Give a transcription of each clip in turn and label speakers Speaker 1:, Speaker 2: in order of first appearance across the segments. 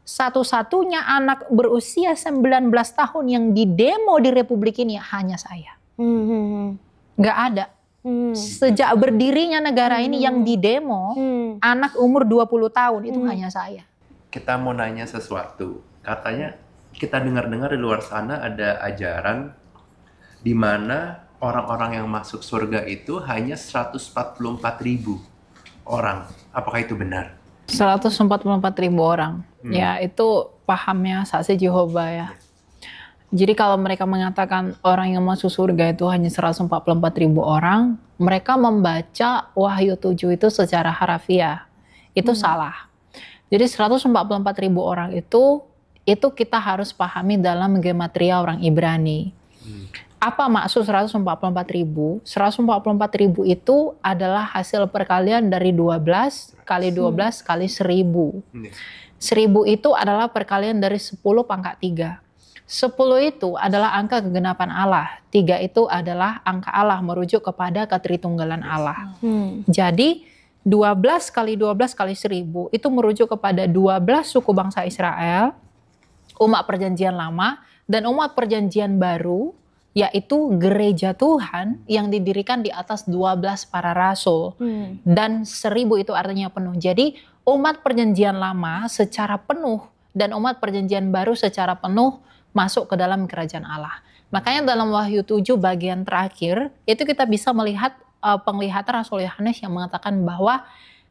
Speaker 1: satu-satunya anak berusia 19 tahun yang didemo di Republik ini hanya saya. Nggak ada. Sejak berdirinya negara ini yang didemo anak umur 20 tahun itu hanya saya.
Speaker 2: Kita mau nanya sesuatu. Katanya kita dengar-dengar di luar sana ada ajaran di mana orang-orang yang masuk surga itu hanya 144.000 orang. Apakah itu benar?
Speaker 1: 144.000 orang. Ya, itu pahamnya saksi Jehovah ya. Jadi kalau mereka mengatakan orang yang masuk surga itu hanya 144.000 orang, mereka membaca Wahyu 7 itu secara harafiah. Itu salah. Jadi 144.000 orang itu kita harus pahami dalam gematria orang Ibrani. Apa maksud 144.000? 144.000 itu adalah hasil perkalian dari 12 kali 12 kali 1000. 1000 itu adalah perkalian dari 10 pangkat 3. 10 itu adalah angka kegenapan Allah. 3 itu adalah angka Allah merujuk kepada ketritunggalan Allah. Jadi 12 kali 12 kali 1000 itu merujuk kepada 12 suku bangsa Israel, umat perjanjian lama, dan umat perjanjian baru, yaitu gereja Tuhan yang didirikan di atas 12 para rasul. Dan 1000 itu artinya penuh. Jadi umat perjanjian lama secara penuh dan umat perjanjian baru secara penuh masuk ke dalam kerajaan Allah. Makanya dalam Wahyu 7 bagian terakhir itu kita bisa melihat penglihatan Rasul Yohanes yang mengatakan bahwa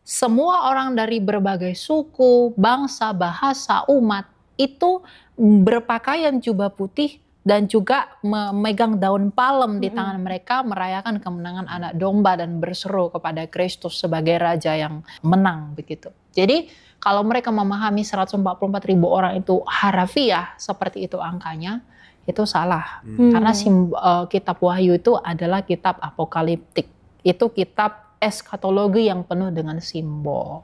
Speaker 1: semua orang dari berbagai suku, bangsa, bahasa, umat itu berpakaian jubah putih dan juga memegang daun palem di tangan mereka, merayakan kemenangan anak domba dan berseru kepada Kristus sebagai raja yang menang begitu. Jadi kalau mereka memahami 144.000 orang itu harafiah seperti itu angkanya, itu salah. Karena kitab Wahyu itu adalah kitab apokaliptik. Itu kitab eskatologi yang penuh dengan simbol.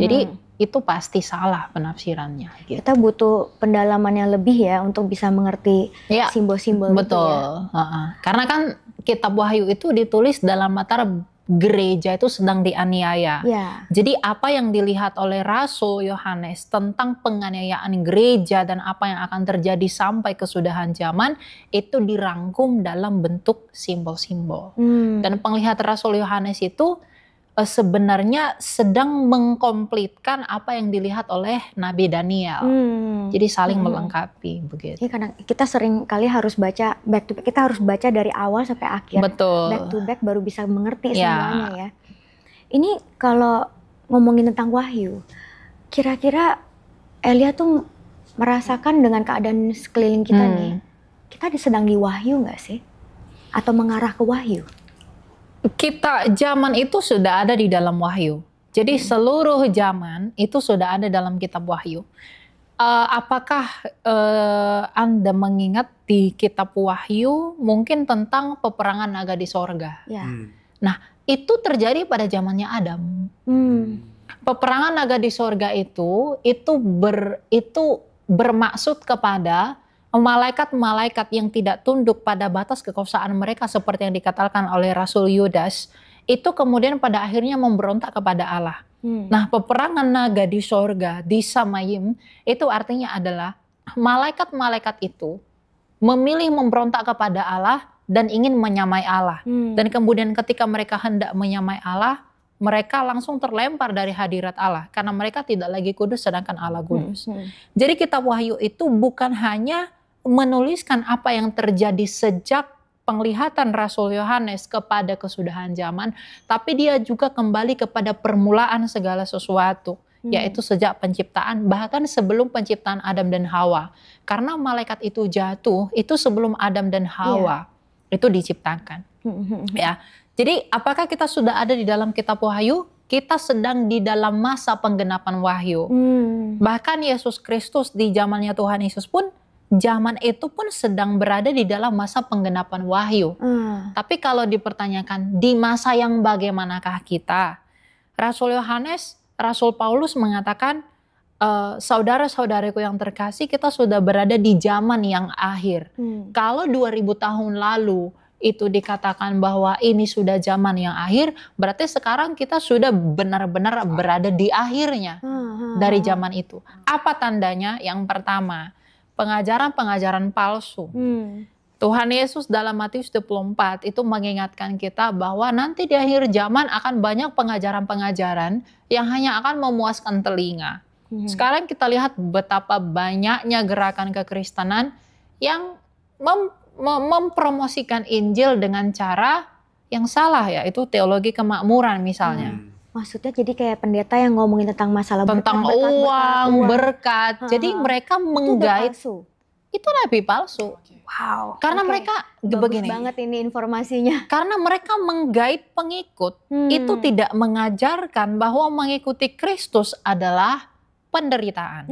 Speaker 1: Jadi itu pasti salah penafsirannya. Gitu.
Speaker 3: Kita butuh pendalaman yang lebih ya untuk bisa mengerti simbol-simbol itu ya.
Speaker 1: Karena kan kitab Wahyu itu ditulis dalam latar gereja itu sedang dianiaya. Jadi apa yang dilihat oleh Rasul Yohanes tentang penganiayaan gereja dan apa yang akan terjadi sampai kesudahan zaman itu dirangkum dalam bentuk simbol-simbol. Dan penglihatan Rasul Yohanes itu sebenarnya sedang mengkomplitkan apa yang dilihat oleh Nabi Daniel. Jadi saling melengkapi begitu.
Speaker 3: Ya, karena kita sering kali harus baca back to back, kita harus baca dari awal sampai akhir.
Speaker 1: Betul.
Speaker 3: Back to back baru bisa mengerti semuanya ya. Ini kalau ngomongin tentang Wahyu, kira-kira Elia tuh merasakan dengan keadaan sekeliling kita nih, kita sedang di Wahyu nggak sih? Atau mengarah ke Wahyu?
Speaker 1: Kita zaman itu sudah ada di dalam Wahyu. Jadi seluruh zaman itu sudah ada dalam kitab Wahyu. Apakah Anda mengingat di kitab Wahyu mungkin tentang peperangan naga di sorga? Nah, itu terjadi pada zamannya Adam. Peperangan naga di sorga itu bermaksud kepada malaikat-malaikat yang tidak tunduk pada batas kekuasaan mereka seperti yang dikatakan oleh Rasul Yudas, itu kemudian pada akhirnya memberontak kepada Allah. Nah, peperangan naga di sorga, di Samayim, itu artinya adalah malaikat-malaikat itu memilih memberontak kepada Allah dan ingin menyamai Allah. Dan kemudian ketika mereka hendak menyamai Allah, mereka langsung terlempar dari hadirat Allah karena mereka tidak lagi kudus sedangkan Allah kudus. Jadi kitab Wahyu itu bukan hanya menuliskan apa yang terjadi sejak penglihatan Rasul Yohanes kepada kesudahan zaman, tapi dia juga kembali kepada permulaan segala sesuatu, yaitu sejak penciptaan, bahkan sebelum penciptaan Adam dan Hawa. Karena malaikat itu jatuh, itu sebelum Adam dan Hawa itu diciptakan. Ya, jadi apakah kita sudah ada di dalam kitab Wahyu? Kita sedang di dalam masa penggenapan Wahyu. Bahkan Yesus Kristus di zamannya Tuhan Yesus pun, zaman itu pun sedang berada di dalam masa penggenapan Wahyu. Tapi kalau dipertanyakan di masa yang bagaimanakah kita? Rasul Yohanes, Rasul Paulus mengatakan, saudara-saudariku yang terkasih, kita sudah berada di zaman yang akhir. Kalau 2000 tahun lalu itu dikatakan bahwa ini sudah zaman yang akhir, berarti sekarang kita sudah benar-benar berada di akhirnya dari zaman itu. Apa tandanya? Yang pertama, pengajaran-pengajaran palsu. Tuhan Yesus dalam Matius 24 itu mengingatkan kita bahwa nanti di akhir zaman akan banyak pengajaran-pengajaran yang hanya akan memuaskan telinga. Sekarang kita lihat betapa banyaknya gerakan kekristenan yang mempromosikan Injil dengan cara yang salah, yaitu teologi kemakmuran misalnya.
Speaker 3: Maksudnya jadi kayak pendeta yang ngomongin tentang masalah
Speaker 1: tentang berkat. Jadi mereka menggait itu nabi palsu.
Speaker 3: Wow.
Speaker 1: Karena mereka begini.
Speaker 3: Banget ini informasinya.
Speaker 1: Karena mereka menggait pengikut, itu tidak mengajarkan bahwa mengikuti Kristus adalah penderitaan.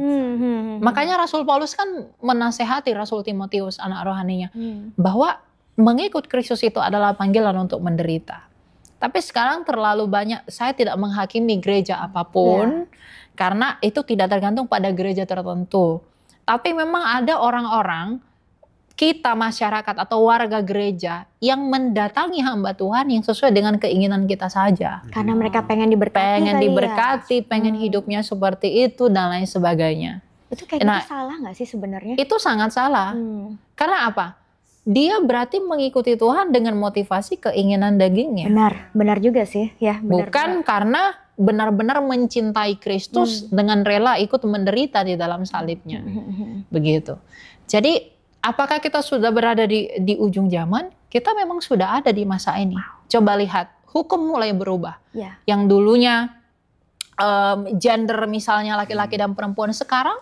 Speaker 1: Makanya Rasul Paulus kan menasehati Rasul Timotius, anak rohaninya, bahwa mengikut Kristus itu adalah panggilan untuk menderita. Tapi sekarang terlalu banyak, saya tidak menghakimi gereja apapun, karena itu tidak tergantung pada gereja tertentu. Tapi memang ada orang-orang, kita masyarakat atau warga gereja yang mendatangi hamba Tuhan yang sesuai dengan keinginan kita saja.
Speaker 3: Karena mereka pengen diberkati,
Speaker 1: pengen hidupnya seperti itu dan lain sebagainya.
Speaker 3: Itu kayak gitu salah nggak sih sebenarnya?
Speaker 1: Itu sangat salah. Karena apa? Dia berarti mengikuti Tuhan dengan motivasi keinginan dagingnya.
Speaker 3: Benar juga sih. Ya,
Speaker 1: bukan karena benar-benar mencintai Kristus dengan rela ikut menderita di dalam salibnya. Begitu. Jadi apakah kita sudah berada di ujung zaman? Kita memang sudah ada di masa ini. Coba lihat, hukum mulai berubah. Yang dulunya gender misalnya laki-laki dan perempuan, sekarang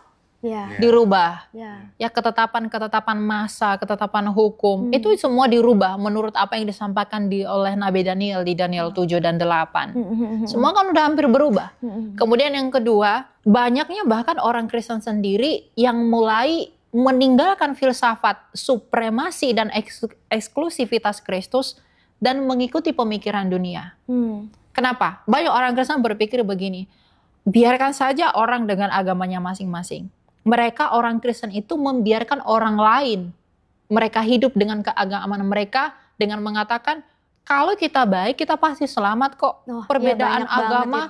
Speaker 1: dirubah. Ya, ketetapan masa, ketetapan hukum, itu semua dirubah menurut apa yang disampaikan oleh Nabi Daniel di Daniel 7 dan 8. Semua kan udah hampir berubah. Kemudian yang kedua, banyaknya bahkan orang Kristen sendiri yang mulai meninggalkan filsafat supremasi dan eksklusivitas Kristus dan mengikuti pemikiran dunia. Kenapa? Banyak orang Kristen berpikir begini, biarkan saja orang dengan agamanya masing-masing. Mereka orang Kristen itu membiarkan orang lain mereka hidup dengan keagamaan mereka dengan mengatakan kalau kita baik kita pasti selamat kok. Perbedaan agama,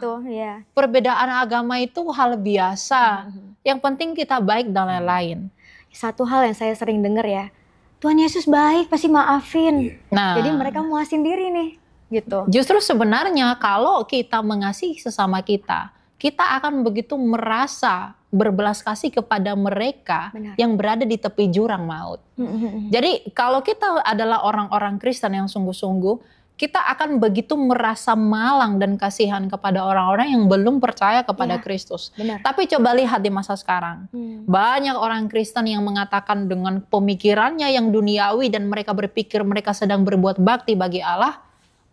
Speaker 1: perbedaan agama itu hal biasa. Yang penting kita baik dan lain-lain.
Speaker 3: Satu hal yang saya sering dengar ya, Tuhan Yesus baik pasti maafin. Jadi mereka muasin diri nih, gitu.
Speaker 1: Justru sebenarnya kalau kita mengasihi sesama kita akan begitu merasa berbelas kasih kepada mereka yang berada di tepi jurang maut. Jadi kalau kita adalah orang-orang Kristen yang sungguh-sungguh, kita akan begitu merasa malang dan kasihan kepada orang-orang yang belum percaya kepada Kristus. Tapi coba lihat di masa sekarang. Banyak orang Kristen yang mengatakan dengan pemikirannya yang duniawi dan mereka berpikir mereka sedang berbuat bakti bagi Allah.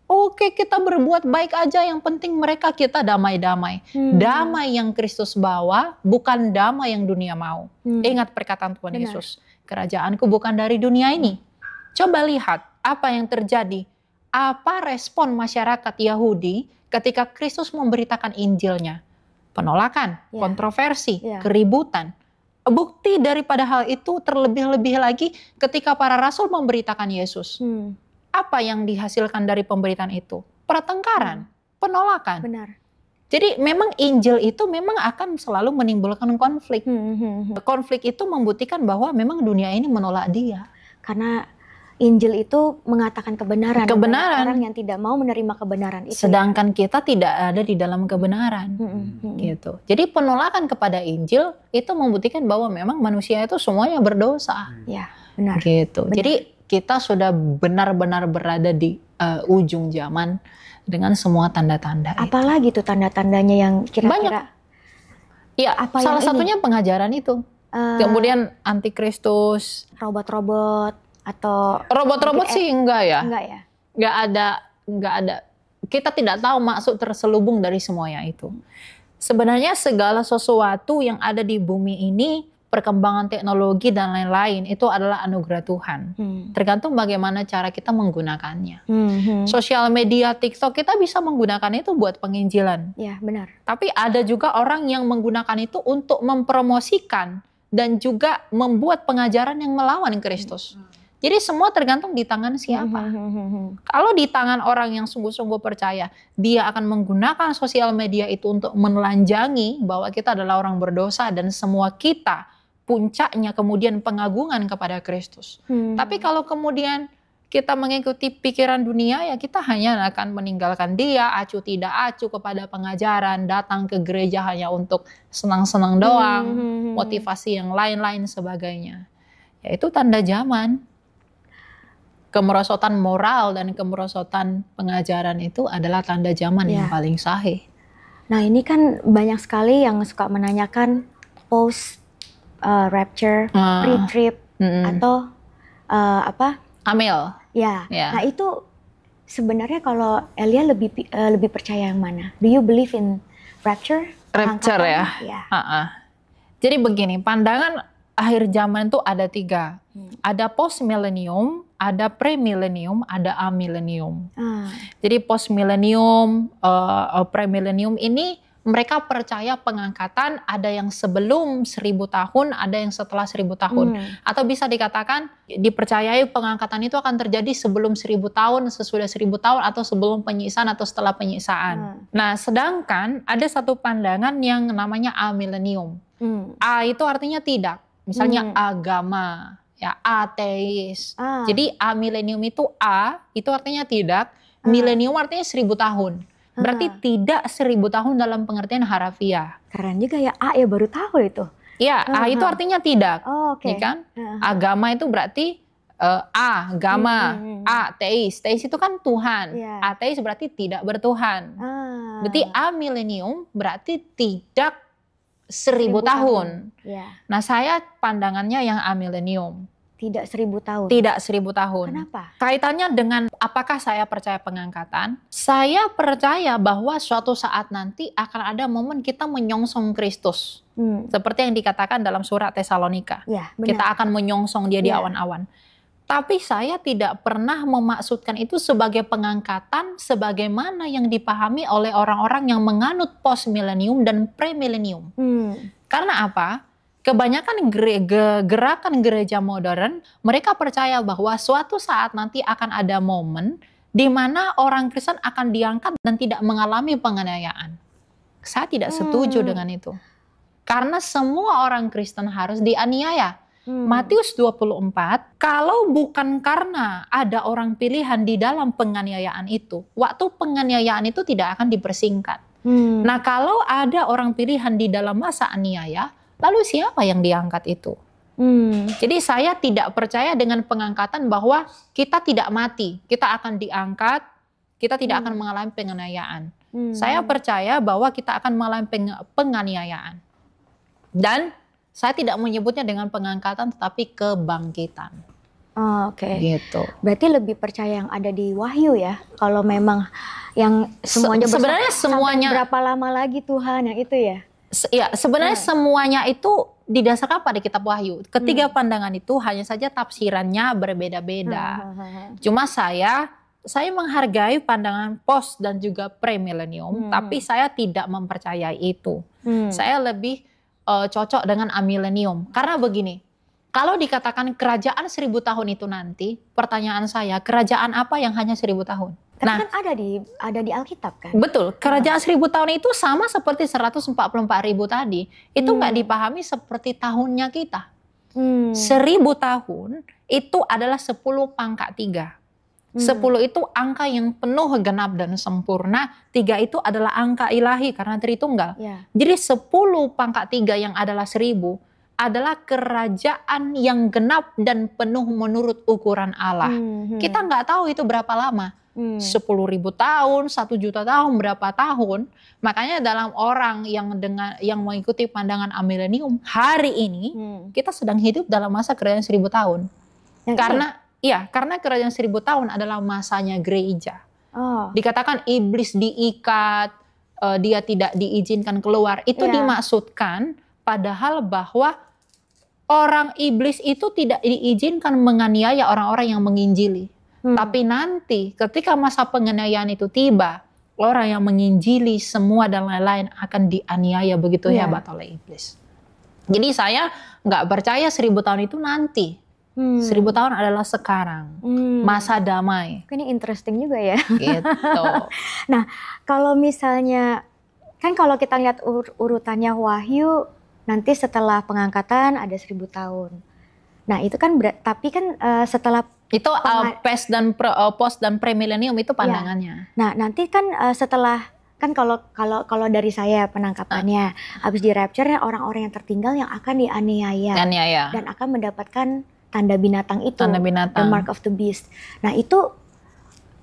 Speaker 1: Oke, kita berbuat baik aja, yang penting mereka kita damai-damai. Damai yang Kristus bawa bukan damai yang dunia mau. Ingat perkataan Tuhan Yesus. Kerajaanku bukan dari dunia ini. Coba lihat apa yang terjadi. Apa respon masyarakat Yahudi ketika Kristus memberitakan Injilnya? Penolakan, kontroversi, keributan. Bukti daripada hal itu terlebih-lebih lagi ketika para rasul memberitakan Yesus. Apa yang dihasilkan dari pemberitaan itu? Pertengkaran, penolakan. Jadi memang Injil itu memang akan selalu menimbulkan konflik. Konflik itu membuktikan bahwa memang dunia ini menolak Dia.
Speaker 3: Karena Injil itu mengatakan kebenaran. Orang yang tidak mau menerima kebenaran itu.
Speaker 1: Sedangkan kita tidak ada di dalam kebenaran. Gitu. Jadi penolakan kepada Injil itu membuktikan bahwa memang manusia itu semuanya berdosa.
Speaker 3: Ya, benar.
Speaker 1: Gitu. Jadi kita sudah benar-benar berada di ujung zaman dengan semua tanda-tanda.
Speaker 3: Apalagi tuh tanda-tandanya yang kira-kira?
Speaker 1: Iya, salah satunya pengajaran itu. Kemudian antikristus,
Speaker 3: robot-robot. Atau
Speaker 1: robot-robot sih enggak ya?
Speaker 3: Enggak
Speaker 1: ada. Kita tidak tahu maksud terselubung dari semuanya itu. Sebenarnya segala sesuatu yang ada di bumi ini, perkembangan teknologi dan lain-lain itu adalah anugerah Tuhan. Tergantung bagaimana cara kita menggunakannya. Sosial media, TikTok, kita bisa menggunakan itu buat penginjilan.
Speaker 3: Ya, benar.
Speaker 1: Tapi ada juga orang yang menggunakan itu untuk mempromosikan dan juga membuat pengajaran yang melawan Kristus. Jadi semua tergantung di tangan siapa. Kalau di tangan orang yang sungguh-sungguh percaya, dia akan menggunakan sosial media itu untuk menelanjangi bahwa kita adalah orang berdosa dan semua kita puncaknya kemudian pengagungan kepada Kristus. Tapi kalau kemudian kita mengikuti pikiran dunia, ya kita hanya akan meninggalkan dia, acuh tidak acuh kepada pengajaran, datang ke gereja hanya untuk senang-senang doang, motivasi yang lain-lain sebagainya. Ya itu tanda zaman. Kemerosotan moral dan kemerosotan pengajaran itu adalah tanda zaman yang paling sahih.
Speaker 3: Nah ini kan banyak sekali yang suka menanyakan post rapture, pre-trip, atau
Speaker 1: Amil.
Speaker 3: Ya. Nah itu sebenarnya kalau Elia lebih percaya yang mana? Do you believe in rapture?
Speaker 1: Rapture ya. Jadi begini, pandangan akhir zaman itu ada 3. Ada post millennium, ada pre-millennium, ada amillennium. Jadi post millennium, pre-millennium ini mereka percaya pengangkatan ada yang sebelum 1000 tahun, ada yang setelah 1000 tahun. Atau bisa dikatakan dipercayai pengangkatan itu akan terjadi sebelum 1000 tahun, sesudah 1000 tahun, atau sebelum penyiksaan atau setelah penyiksaan. Nah, sedangkan ada satu pandangan yang namanya amillennium. A itu artinya tidak. Misalnya agama, ya ateis. Jadi amillennium itu A, itu artinya tidak. Millennium artinya 1000 tahun. Berarti tidak 1000 tahun dalam pengertian harafiah.
Speaker 3: Keren juga ya, A ya, baru tahu itu.
Speaker 1: Ya, A itu artinya tidak.
Speaker 3: Ya
Speaker 1: kan? Agama itu berarti agama, ateis. Teis itu kan Tuhan. Ateis berarti tidak bertuhan. Berarti amillennium berarti tidak 1000 tahun. Nah, saya pandangannya yang amillennium.
Speaker 3: Tidak 1000 tahun.
Speaker 1: Tidak 1000 tahun.
Speaker 3: Kenapa?
Speaker 1: Kaitannya dengan apakah saya percaya pengangkatan? Saya percaya bahwa suatu saat nanti akan ada momen kita menyongsong Kristus. Seperti yang dikatakan dalam surat Tesalonika. Kita akan menyongsong dia di awan-awan. Tapi saya tidak pernah memaksudkan itu sebagai pengangkatan sebagaimana yang dipahami oleh orang-orang yang menganut post millennium dan pre-millennium. Karena apa? Kebanyakan gerakan gereja modern, mereka percaya bahwa suatu saat nanti akan ada momen di mana orang Kristen akan diangkat dan tidak mengalami penganiayaan. Saya tidak setuju dengan itu. Karena semua orang Kristen harus dianiaya. Matius 24, kalau bukan karena ada orang pilihan di dalam penganiayaan itu, waktu penganiayaan itu tidak akan dipersingkat. Nah, kalau ada orang pilihan di dalam masa aniaya, lalu siapa yang diangkat itu? Jadi saya tidak percaya dengan pengangkatan bahwa kita tidak mati, kita akan diangkat, kita tidak akan mengalami penganiayaan. Saya percaya bahwa kita akan mengalami penganiayaan. Dan saya tidak menyebutnya dengan pengangkatan tetapi kebangkitan. Gitu.
Speaker 3: Berarti lebih percaya yang ada di Wahyu ya. Kalau memang yang semuanya
Speaker 1: sebenarnya semuanya
Speaker 3: berapa lama lagi Tuhan yang itu ya?
Speaker 1: Ya, sebenarnya semuanya itu didasarkan pada kitab Wahyu. Ketiga pandangan itu hanya saja tafsirannya berbeda-beda. Cuma saya menghargai pandangan post dan juga pre-millennium, tapi saya tidak mempercayai itu. Saya lebih cocok dengan amillennium. Karena begini, kalau dikatakan kerajaan 1000 tahun itu nanti, pertanyaan saya, kerajaan apa yang hanya 1000 tahun?
Speaker 3: Tapi kan ada di Alkitab kan?
Speaker 1: Betul, kerajaan 1000 tahun itu sama seperti 144.000 tadi. Itu nggak dipahami seperti tahunnya kita. 1000 tahun itu adalah 10 pangkat 3. 10 itu angka yang penuh genap dan sempurna. 3 itu adalah angka ilahi karena Tritunggal. Jadi 10 pangkat 3 yang adalah 1000 adalah kerajaan yang genap dan penuh menurut ukuran Allah. Kita nggak tahu itu berapa lama. 10.000 tahun, 1 juta tahun, berapa tahun. Makanya dalam orang yang mengikuti pandangan amillennium hari ini, kita sedang hidup dalam masa kerajaan 1000 tahun. Karena kerajaan 1000 tahun adalah masanya gereja. Dikatakan iblis diikat, dia tidak diizinkan keluar. Itu dimaksudkan padahal bahwa orang iblis itu tidak diizinkan menganiaya orang-orang yang menginjili. Tapi nanti ketika masa penganiayaan itu tiba, orang yang menginjili semua dan lain-lain akan dianiaya begitu hebat oleh iblis. Jadi saya nggak percaya 1000 tahun itu nanti. 1000 tahun adalah sekarang. Masa damai.
Speaker 3: Ini interesting juga ya.
Speaker 1: Gitu.
Speaker 3: Nah, kalau misalnya, kan kalau kita lihat urutannya Wahyu, nanti setelah pengangkatan ada 1000 tahun. Nah, itu kan tapi kan setelah
Speaker 1: itu post dan premilenium itu pandangannya.
Speaker 3: Ya. Nah, nanti kan setelah, kan kalau dari saya penangkapannya, habis di rapture orang-orang yang tertinggal yang akan dianiaya dan akan mendapatkan tanda binatang itu, the mark of the beast. Nah, itu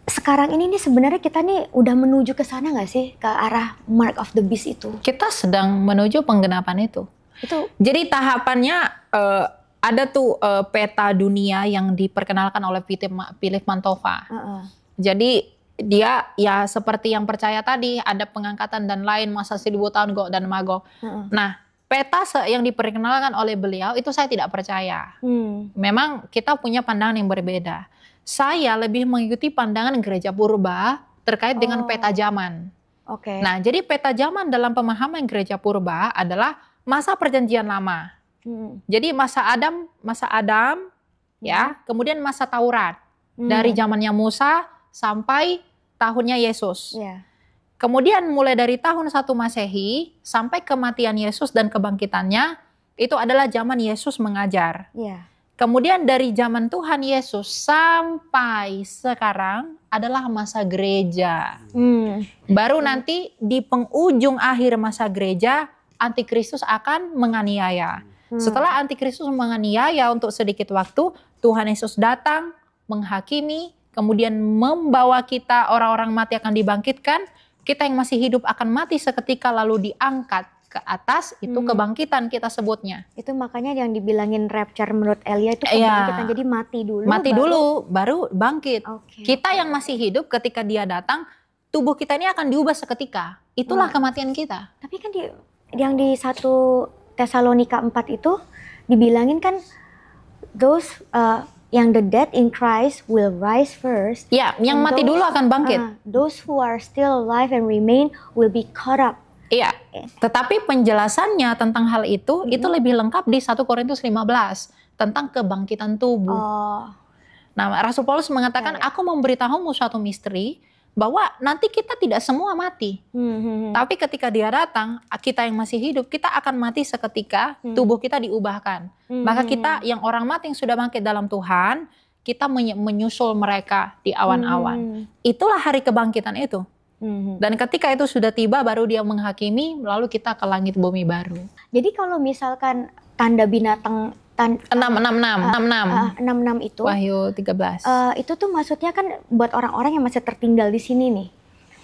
Speaker 3: sekarang ini nih sebenarnya kita nih udah menuju ke sana nggak sih, ke arah mark of the beast itu?
Speaker 1: Kita sedang menuju penggenapan itu. Jadi tahapannya ada tuh peta dunia yang diperkenalkan oleh Philip Mantova. Jadi dia ya seperti yang percaya tadi, ada pengangkatan dan lain, masa 1000 tahun Gog dan Magog. Nah, peta yang diperkenalkan oleh beliau itu saya tidak percaya. Memang kita punya pandangan yang berbeda. Saya lebih mengikuti pandangan gereja purba terkait dengan peta zaman. Nah, jadi peta zaman dalam pemahaman gereja purba adalah masa perjanjian lama. Jadi masa Adam, ya, kemudian masa Taurat. Dari zamannya Musa sampai tahunnya Yesus. Kemudian mulai dari tahun 1 Masehi sampai kematian Yesus dan kebangkitannya, itu adalah zaman Yesus mengajar. Kemudian dari zaman Tuhan Yesus sampai sekarang adalah masa gereja. Baru nanti di penghujung akhir masa gereja, Antikristus akan menganiaya. Setelah Antikristus menganiaya untuk sedikit waktu, Tuhan Yesus datang, menghakimi, kemudian membawa kita, orang-orang mati akan dibangkitkan. Kita yang masih hidup akan mati seketika lalu diangkat ke atas, itu kebangkitan kita sebutnya.
Speaker 3: Itu makanya yang dibilangin rapture menurut Elia itu kebangkitan, jadi mati dulu.
Speaker 1: Mati dulu, baru bangkit. Kita yang masih hidup ketika dia datang, tubuh kita ini akan diubah seketika. Itulah kematian kita.
Speaker 3: Tapi kan yang di 1 Tesalonika 4 itu dibilangin kan, those yang the dead in Christ will rise first.
Speaker 1: Ya, yang mati dulu akan bangkit.
Speaker 3: Those who are still alive and remain will be caught up.
Speaker 1: Iya, tetapi penjelasannya tentang hal itu lebih lengkap di 1 Korintus 15 tentang kebangkitan tubuh. Nah, Rasul Paulus mengatakan, aku memberitahumu suatu misteri, bahwa nanti kita tidak semua mati. Tapi ketika dia datang, kita yang masih hidup, kita akan mati seketika, tubuh kita diubahkan. Maka kita yang orang mati yang sudah bangkit dalam Tuhan, kita menyusul mereka di awan-awan. Itulah hari kebangkitan itu. Dan ketika itu sudah tiba, baru dia menghakimi, lalu kita ke langit bumi baru.
Speaker 3: Jadi kalau misalkan tanda binatang 666 itu
Speaker 1: Wahyu 13.
Speaker 3: Itu tuh maksudnya kan buat orang-orang yang masih tertinggal di sini nih.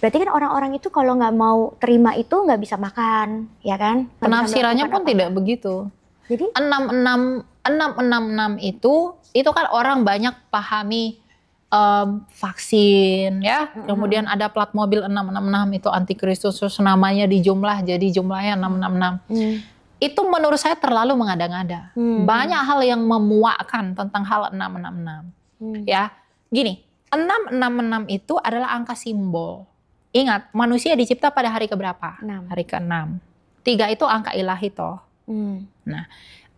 Speaker 3: Berarti kan orang-orang itu kalau nggak mau terima itu nggak bisa makan, ya kan?
Speaker 1: Penafsirannya pun tidak begitu. Jadi 666 itu kan orang banyak pahami vaksin, ya. Kemudian ada plat mobil 666 itu antikristus, terus namanya dijumlah jadi jumlahnya 666. Itu menurut saya terlalu mengada-ngada. Banyak hal yang memuakkan tentang hal 666. Ya, gini, 666 itu adalah angka simbol. Ingat, manusia dicipta pada hari keberapa?
Speaker 3: 6.
Speaker 1: Hari ke-6. 3 itu angka ilahi toh. Nah,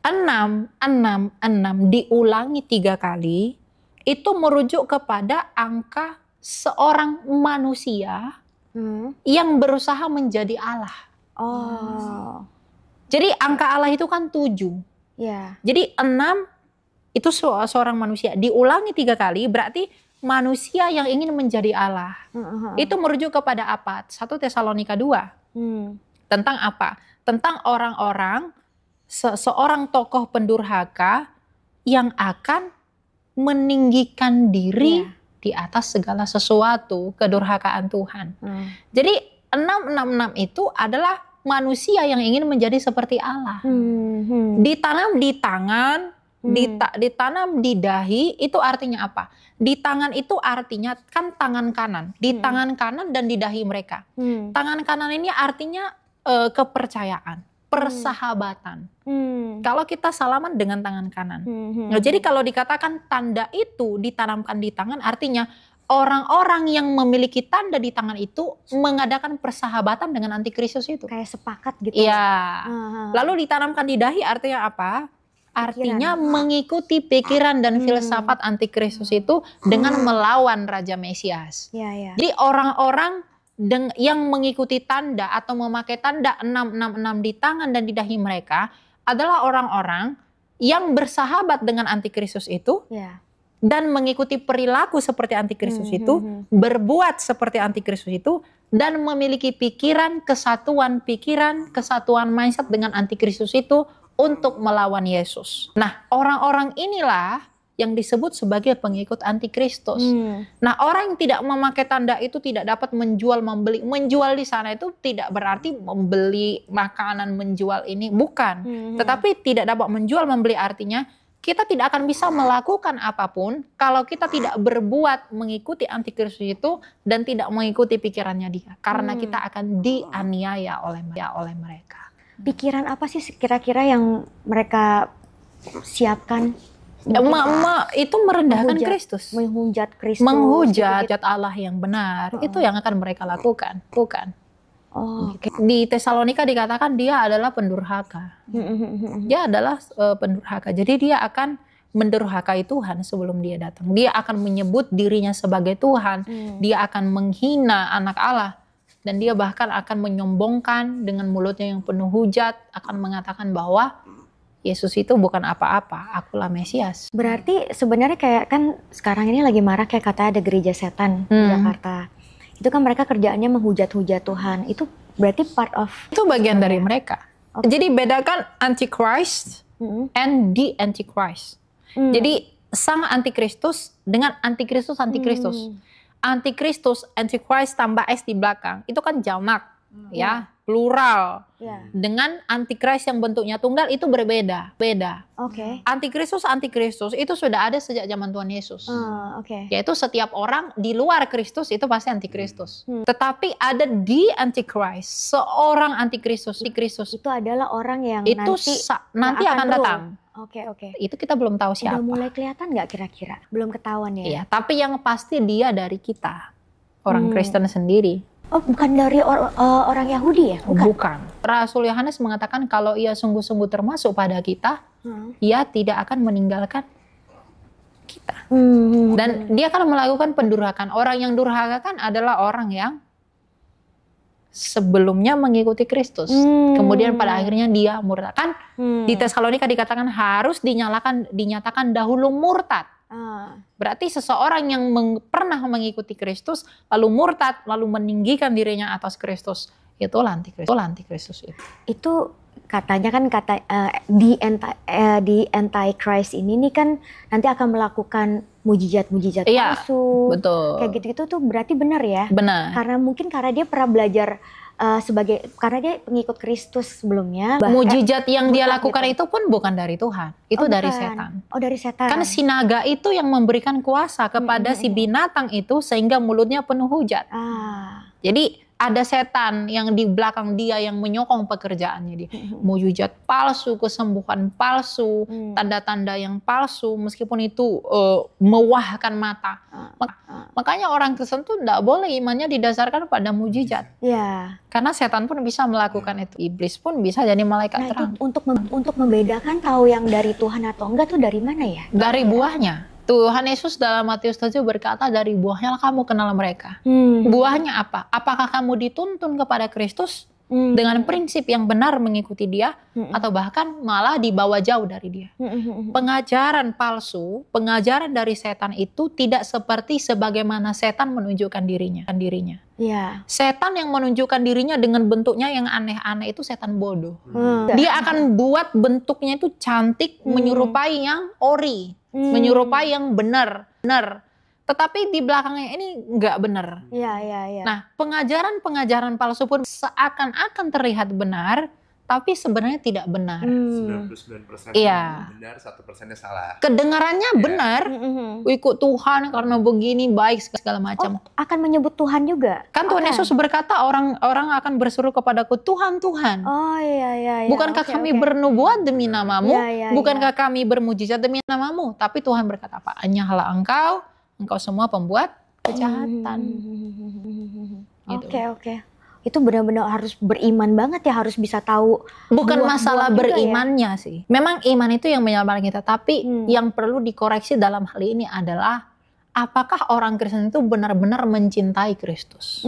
Speaker 1: 666 diulangi 3 kali, itu merujuk kepada angka seorang manusia yang berusaha menjadi Allah. Jadi angka Allah itu kan 7. Jadi 6 itu seorang manusia. Diulangi 3 kali berarti manusia yang ingin menjadi Allah. Itu merujuk kepada apa? 1 Tesalonika 2. Tentang apa? Tentang orang-orang, seorang tokoh pendurhaka yang akan meninggikan diri di atas segala sesuatu, kedurhakaan Tuhan. Jadi 666 itu adalah manusia yang ingin menjadi seperti Allah. Ditanam di tangan, ditanam di dahi, itu artinya apa? Di tangan itu artinya kan tangan kanan. Di tangan kanan dan di dahi mereka. Tangan kanan ini artinya kepercayaan, persahabatan. Kalau kita salaman dengan tangan kanan. Nah, jadi kalau dikatakan tanda itu ditanamkan di tangan, artinya orang-orang yang memiliki tanda di tangan itu mengadakan persahabatan dengan antikristus itu.
Speaker 3: Kayak sepakat gitu.
Speaker 1: Iya. Lalu ditanamkan di dahi artinya apa? Artinya mengikuti pikiran dan filsafat antikristus itu dengan melawan Raja Mesias. Jadi orang-orang yang mengikuti tanda atau memakai tanda 666 di tangan dan di dahi mereka adalah orang-orang yang bersahabat dengan antikristus itu dan mengikuti perilaku seperti antikristus itu, berbuat seperti antikristus itu, dan memiliki pikiran, kesatuan mindset dengan antikristus itu untuk melawan Yesus. Nah, orang-orang inilah yang disebut sebagai pengikut antikristus. Nah, orang yang tidak memakai tanda itu tidak dapat menjual, membeli. Menjual di sana itu tidak berarti membeli makanan, menjual ini, bukan. Tetapi tidak dapat menjual, membeli artinya kita tidak akan bisa melakukan apapun kalau kita tidak berbuat mengikuti antikristus itu dan tidak mengikuti pikirannya dia. Karena kita akan dianiaya oleh mereka.
Speaker 3: Pikiran apa sih kira-kira yang mereka siapkan?
Speaker 1: Itu merendahkan Kristus.
Speaker 3: Menghujat Kristus.
Speaker 1: Menghujat Allah yang benar. Itu yang akan mereka lakukan. Bukan. Di Tesalonika dikatakan dia adalah pendurhaka. Dia adalah pendurhaka. Jadi dia akan mendurhakai Tuhan sebelum dia datang. Dia akan menyebut dirinya sebagai Tuhan. Dia akan menghina anak Allah. Dan dia bahkan akan menyombongkan dengan mulutnya yang penuh hujat, akan mengatakan bahwa Yesus itu bukan apa-apa, akulah Mesias.
Speaker 3: Berarti sebenarnya kayak kan sekarang ini lagi marak kayak katanya ada gereja setan di Jakarta. Itu kan mereka kerjaannya menghujat-hujat Tuhan. Itu berarti part of...
Speaker 1: Itu bagian dari mereka. Jadi bedakan Antichrist and the Antichrist. Jadi sang Antikristus dengan Antikristus. Antikristus, Antichrist tambah S di belakang, itu kan jamak, ya, plural. Dengan Antikristus yang bentuknya tunggal itu berbeda. Antikristus itu sudah ada sejak zaman Tuhan Yesus. Yaitu setiap orang di luar Kristus itu pasti Antikristus. Tetapi ada di Antichrist, seorang Antikristus.
Speaker 3: Itu adalah orang yang
Speaker 1: itu nanti akan datang. Itu kita belum tahu siapa.
Speaker 3: Udah mulai kelihatan nggak kira-kira? Belum ketahuan ya?
Speaker 1: Iya, tapi yang pasti dia dari kita, orang Kristen sendiri.
Speaker 3: Oh, bukan dari orang Yahudi ya?
Speaker 1: Bukan. Rasul Yohanes mengatakan kalau ia sungguh-sungguh termasuk pada kita, ia tidak akan meninggalkan kita. Dan dia akan melakukan pendurhakaan. Orang yang durhaka kan adalah orang yang sebelumnya mengikuti Kristus. Kemudian pada akhirnya dia murtad. Kan di Tesalonika dikatakan harus dinyatakan dahulu murtad. Berarti seseorang yang pernah mengikuti Kristus lalu murtad, lalu meninggikan dirinya atas Kristus, itulah antikristus itu.
Speaker 3: Itu katanya kan di Antichrist ini nih kan nanti akan melakukan mujizat-mujizat palsu.
Speaker 1: Betul.
Speaker 3: Kayak gitu-gitu tuh berarti benar ya?
Speaker 1: Benar.
Speaker 3: Karena dia pernah belajar karena dia pengikut Kristus sebelumnya.
Speaker 1: Mujizat yang dia lakukan itu pun bukan dari Tuhan. Itu dari setan.
Speaker 3: Oh, dari setan.
Speaker 1: Kan si naga itu yang memberikan kuasa kepada si binatang itu sehingga mulutnya penuh hujat. Jadi ada setan yang di belakang dia yang menyokong pekerjaannya dia. Mujizat palsu, kesembuhan palsu, tanda-tanda yang palsu, meskipun itu mewahkan mata. Makanya orang Kristen tuh tidak boleh imannya didasarkan pada mujizat. Karena setan pun bisa melakukan itu. Iblis pun bisa jadi malaikat terang.
Speaker 3: Untuk membedakan tahu yang dari Tuhan atau enggak tuh dari mana ya?
Speaker 1: Dari buahnya. Tuhan Yesus dalam Matius 7 berkata dari buahnya kamu kenal mereka. Buahnya apa? Apakah kamu dituntun kepada Kristus dengan prinsip yang benar mengikuti dia atau bahkan malah dibawa jauh dari dia? Pengajaran palsu, pengajaran dari setan itu tidak seperti sebagaimana setan menunjukkan dirinya. Setan yang menunjukkan dirinya dengan bentuknya yang aneh-aneh itu setan bodoh. Dia akan buat bentuknya itu cantik, menyerupai yang ori. Menyerupai yang benar. Tetapi di belakangnya ini nggak benar. Nah, pengajaran palsu pun seakan-akan terlihat benar, tapi sebenarnya tidak benar.
Speaker 2: 99% benar, 1%-nya salah.
Speaker 1: Kedengarannya benar, ikut Tuhan karena begini, baik segala macam.
Speaker 3: Akan menyebut Tuhan juga?
Speaker 1: Kan Tuhan Yesus berkata orang akan berseru kepadaku, Tuhan, Tuhan. Bukankah kami bernubuat demi namamu? Bukankah kami bermujizat demi namamu? Tapi Tuhan berkata apa? Hanyalah engkau semua pembuat kejahatan.
Speaker 3: Oke. itu benar-benar harus beriman banget ya, harus bisa tahu.
Speaker 1: Bukan masalah
Speaker 3: juga
Speaker 1: berimannya sih. Memang iman itu yang menyelamatkan kita, tapi yang perlu dikoreksi dalam hal ini adalah apakah orang Kristen itu benar-benar mencintai Kristus?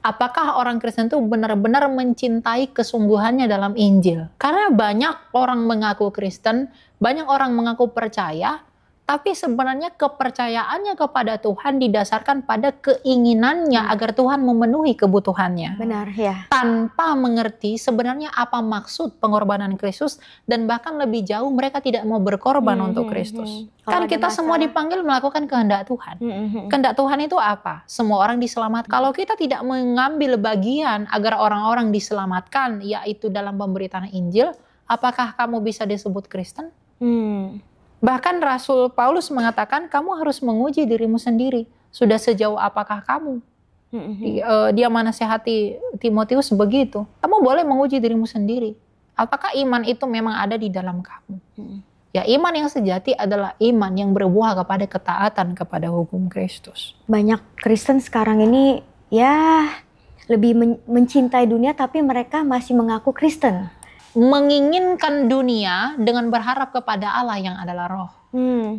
Speaker 1: Apakah orang Kristen itu benar-benar mencintai kesungguhannya dalam Injil? Karena banyak orang mengaku Kristen, banyak orang mengaku percaya, tapi sebenarnya kepercayaannya kepada Tuhan didasarkan pada keinginannya agar Tuhan memenuhi kebutuhannya.
Speaker 3: Benar ya.
Speaker 1: Tanpa mengerti sebenarnya apa maksud pengorbanan Kristus, dan bahkan lebih jauh mereka tidak mau berkorban untuk Kristus. Kan kita semua dipanggil melakukan kehendak Tuhan. Kehendak Tuhan itu apa? Semua orang diselamatkan. Kalau kita tidak mengambil bagian agar orang-orang diselamatkan, yaitu dalam pemberitaan Injil, apakah kamu bisa disebut Kristen? Bahkan Rasul Paulus mengatakan kamu harus menguji dirimu sendiri. Sudah sejauh apakah kamu? Dia menasihati Timotius begitu. Kamu boleh menguji dirimu sendiri. Apakah iman itu memang ada di dalam kamu? Ya, iman yang sejati adalah iman yang berbuah kepada ketaatan kepada hukum Kristus.
Speaker 3: Banyak Kristen sekarang ini ya lebih mencintai dunia, tapi mereka masih mengaku Kristen.
Speaker 1: Menginginkan dunia dengan berharap kepada Allah yang adalah roh.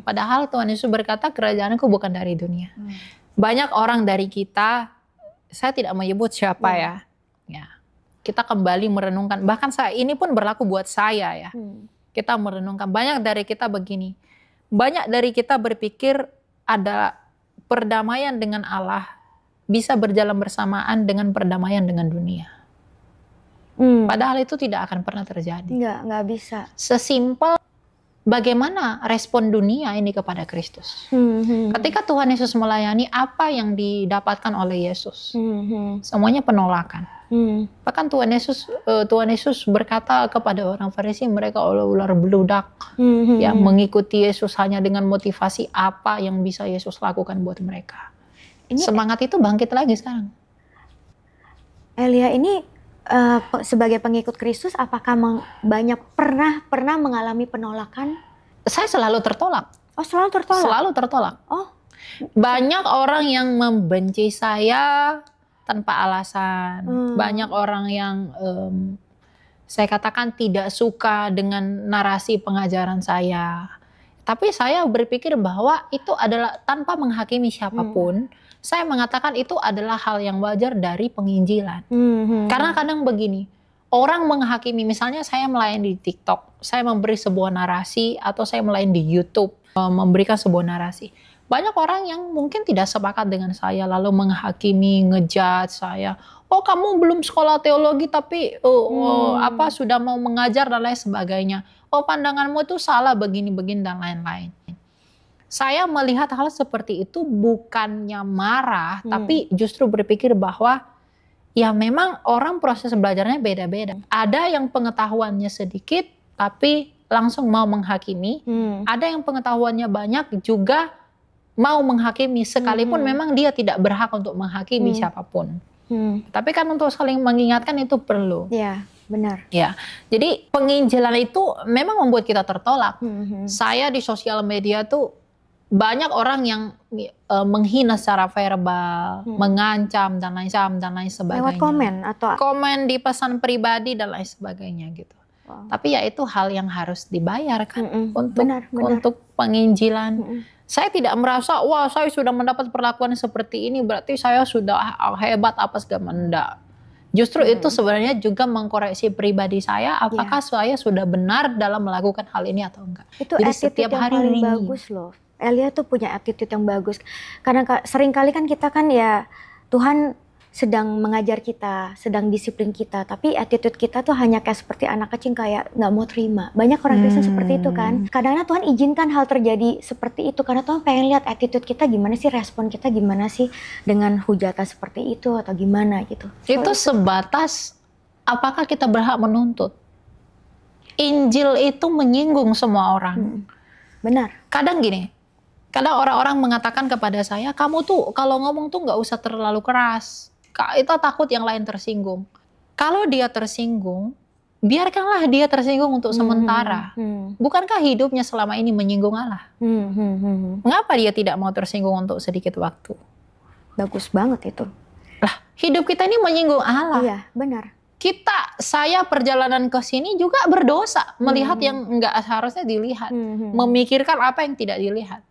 Speaker 1: Padahal Tuhan Yesus berkata kerajaan-Ku bukan dari dunia. Banyak orang dari kita, saya tidak menyebut siapa ya, kita kembali merenungkan, bahkan ini pun berlaku buat saya ya. Kita merenungkan, banyak dari kita begini, banyak dari kita berpikir ada perdamaian dengan Allah bisa berjalan bersamaan dengan perdamaian dengan dunia. Padahal itu tidak akan pernah terjadi.
Speaker 3: Nggak bisa.
Speaker 1: Sesimpel bagaimana respon dunia ini kepada Kristus. Ketika Tuhan Yesus melayani, apa yang didapatkan oleh Yesus? Semuanya penolakan. Bahkan Tuhan Yesus berkata kepada orang Farisi, mereka ular beludak yang mengikuti Yesus hanya dengan motivasi apa yang bisa Yesus lakukan buat mereka. Semangat itu bangkit lagi sekarang.
Speaker 3: Elia ini sebagai pengikut Kristus, apakah banyak pernah mengalami penolakan?
Speaker 1: Saya selalu tertolak.
Speaker 3: Oh, selalu tertolak? Selalu
Speaker 1: tertolak. Oh. Banyak orang yang membenci saya tanpa alasan. Banyak orang yang saya katakan tidak suka dengan narasi pengajaran saya. Tapi saya berpikir bahwa itu adalah tanpa menghakimi siapapun. Saya mengatakan itu adalah hal yang wajar dari penginjilan. Karena kadang begini, orang menghakimi, misalnya saya melayani di TikTok, saya memberi sebuah narasi, atau saya melayani di YouTube, memberikan sebuah narasi. Banyak orang yang mungkin tidak sepakat dengan saya, lalu menghakimi, ngejudge saya. Oh, kamu belum sekolah teologi tapi sudah mau mengajar dan lain sebagainya. Oh, pandanganmu itu salah begini-begini dan lain-lain. Saya melihat hal seperti itu bukannya marah, tapi justru berpikir bahwa ya memang orang proses belajarnya beda-beda. Ada yang pengetahuannya sedikit, tapi langsung mau menghakimi. Ada yang pengetahuannya banyak juga mau menghakimi, sekalipun memang dia tidak berhak untuk menghakimi siapapun. Tapi kan untuk saling mengingatkan itu perlu.
Speaker 3: Ya, benar.
Speaker 1: Ya, jadi penginjilan itu memang membuat kita tertolak. Saya di sosial media tuh banyak orang yang menghina secara verbal, mengancam dan lain sebagainya. Lewat
Speaker 3: komen atau
Speaker 1: komen di pesan pribadi dan lain sebagainya gitu. Tapi ya itu hal yang harus dibayarkan untuk penginjilan. Saya tidak merasa, wah saya sudah mendapat perlakuan seperti ini, berarti saya sudah hebat apa segala enggak. Justru itu sebenarnya juga mengkoreksi pribadi saya, apakah saya sudah benar dalam melakukan hal ini atau enggak.
Speaker 3: Itu jadi setiap hari paling bagus loh. Elia tuh punya attitude yang bagus. Karena sering kali kan kita kan ya Tuhan sedang mengajar kita, sedang disiplin kita, tapi attitude kita tuh hanya kayak seperti anak kecil, kayak nggak mau terima. Banyak orang Kristen seperti itu kan. Kadang-kadang Tuhan izinkan hal terjadi seperti itu karena Tuhan pengen lihat attitude kita gimana sih, respon kita gimana sih dengan hujatan seperti itu atau gimana gitu.
Speaker 1: Itu sebatas apakah kita berhak menuntut. Injil itu menyinggung semua orang.
Speaker 3: Benar.
Speaker 1: Kadang gini, kadang orang-orang mengatakan kepada saya, kamu tuh kalau ngomong tuh nggak usah terlalu keras. Itu takut yang lain tersinggung. Kalau dia tersinggung, biarkanlah dia tersinggung untuk sementara. Bukankah hidupnya selama ini menyinggung Allah? Mengapa dia tidak mau tersinggung untuk sedikit waktu?
Speaker 3: Bagus banget itu.
Speaker 1: Hidup kita ini menyinggung Allah.
Speaker 3: Iya, benar.
Speaker 1: Saya perjalanan ke sini juga berdosa, melihat yang enggak seharusnya dilihat, memikirkan apa yang tidak dilihat.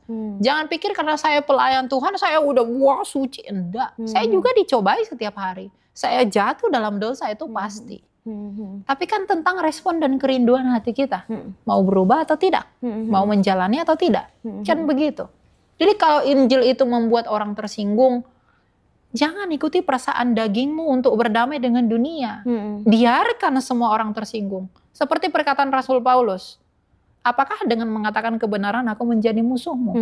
Speaker 1: Jangan pikir karena saya pelayan Tuhan, saya udah wah suci, enggak. Saya juga dicobai setiap hari. Saya jatuh dalam dosa itu pasti. Tapi kan tentang respon dan kerinduan hati kita, mau berubah atau tidak, mau menjalani atau tidak, kan begitu. Jadi kalau Injil itu membuat orang tersinggung, jangan ikuti perasaan dagingmu untuk berdamai dengan dunia. Biarkan semua orang tersinggung. Seperti perkataan Rasul Paulus. Apakah dengan mengatakan kebenaran aku menjadi musuhmu?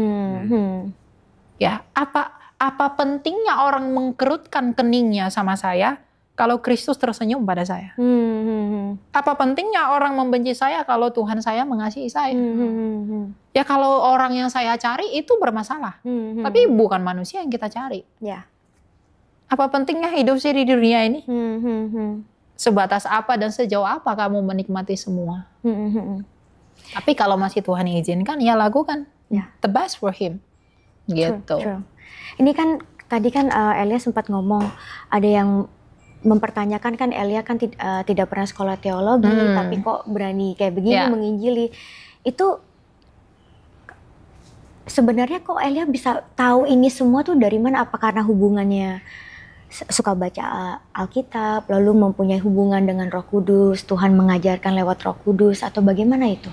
Speaker 1: Ya, apa pentingnya orang mengkerutkan keningnya sama saya kalau Kristus tersenyum pada saya? Apa pentingnya orang membenci saya kalau Tuhan saya mengasihi saya? Ya kalau orang yang saya cari itu bermasalah. Tapi bukan manusia yang kita cari.
Speaker 3: Ya.
Speaker 1: Apa pentingnya hidup sih di dunia ini? Sebatas apa dan sejauh apa kamu menikmati semua? Tapi kalau masih Tuhan izinkan, ya lakukan.
Speaker 3: Ya.
Speaker 1: The best for him. Gitu.
Speaker 3: True. Ini kan tadi kan Elia sempat ngomong ada yang mempertanyakan kan Elia kan tidak pernah sekolah teologi, tapi kok berani kayak begini menginjili. Itu sebenarnya kok Elia bisa tahu ini semua tuh dari mana? Apa karena hubungannya suka baca Alkitab, lalu mempunyai hubungan dengan Roh Kudus, Tuhan mengajarkan lewat Roh Kudus, atau bagaimana itu?